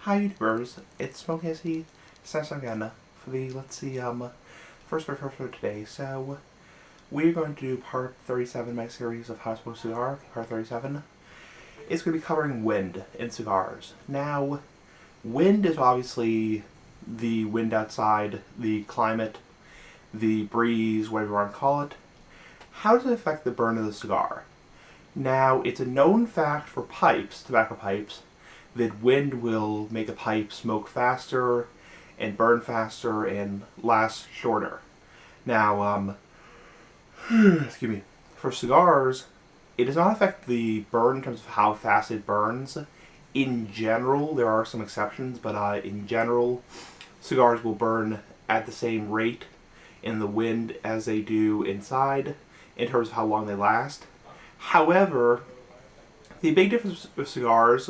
Hi YouTubers, it's Smoke Hissy, again for the, first for today. So, we're going to do part 37 of my series of How to Smoke a Cigar, part 37. It's going to be covering wind in cigars. Now, wind is obviously the wind outside, the climate, the breeze, whatever you want to call it. How does it affect the burn of the cigar? Now, it's a known fact for pipes, tobacco pipes, that wind will make a pipe smoke faster and burn faster and last shorter. Now, excuse me, for cigars, it does not affect the burn in terms of how fast it burns. In general, there are some exceptions, but in general, cigars will burn at the same rate in the wind as they do inside in terms of how long they last. However, the big difference with cigars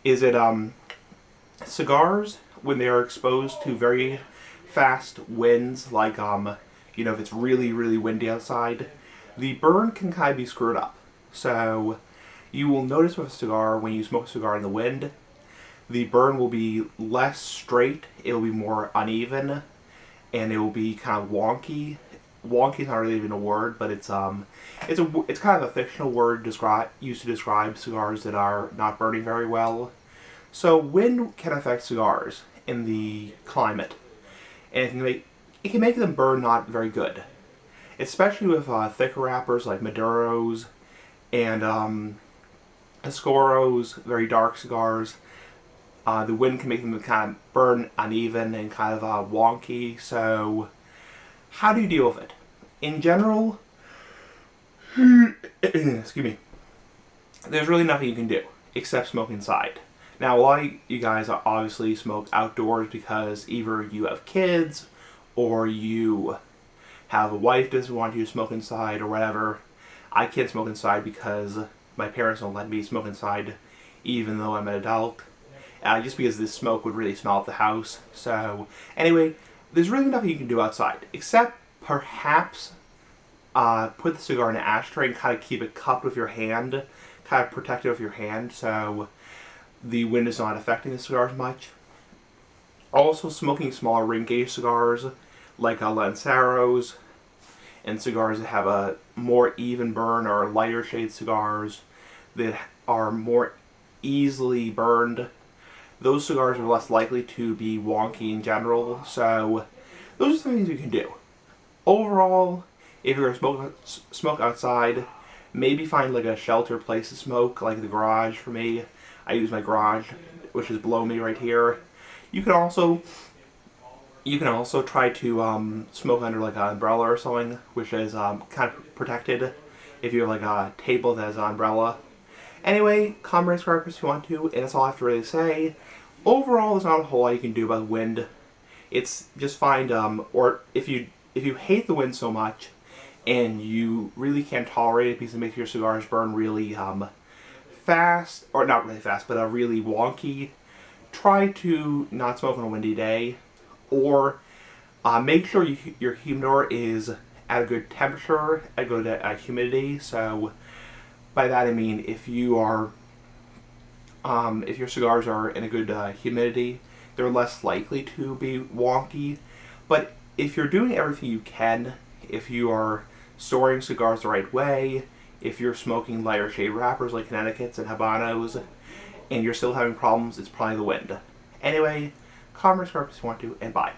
is that cigars, when they are exposed to very fast winds, like if it's really, really windy outside, the burn can kind of be screwed up. So you will notice with a cigar, when you smoke a cigar in the wind, the burn will be less straight, it will be more uneven, and it will be kind of wonky. Wonky is not really even a word, but it's kind of a fictional word used to describe cigars that are not burning very well. So wind can affect cigars in the climate, and it can make them burn not very good, especially with thicker wrappers like Maduros and Escoros, very dark cigars. The wind can make them kind of burn uneven and kind of wonky. So how do you deal with it? In general, excuse me, there's really nothing you can do except smoke inside. Now, a lot of you guys obviously smoke outdoors because either you have kids or you have a wife that doesn't want you to smoke inside or whatever. I can't smoke inside because my parents don't let me smoke inside even though I'm an adult. Just because this smoke would really smell up the house. So, anyway, there's really nothing you can do outside, except perhaps put the cigar in an ashtray and kind of keep it cupped with your hand, kind of protect it with your hand so the wind is not affecting the cigar as much. Also, smoking smaller ring gauge cigars like Lanceros and cigars that have a more even burn, or lighter shade cigars that are more easily burned, those cigars are less likely to be wonky in general. So those are some things you can do. Overall, if you're going to smoke outside, maybe find like a sheltered place to smoke, like the garage for me. I use my garage, which is below me right here. You can also try to smoke under like an umbrella or something, which is kind of protected if you have like a table that has an umbrella. Anyway, comment, subscribe if you want to, and that's all I have to really say. Overall, there's not a whole lot you can do about wind. It's just find, or if you hate the wind so much and you really can't tolerate it because it makes your cigars burn really fast, or not really fast, but really wonky, try to not smoke on a windy day, or make sure your humidor is at a good temperature, at a good humidity. So by that I mean if your cigars are in a good humidity, they're less likely to be wonky. But if you're doing everything you can, if you are storing cigars the right way, if you're smoking lighter shade wrappers like Connecticut's and Habanos, and you're still having problems, it's probably the wind. Anyway, comment, subscribe if you want to, and bye.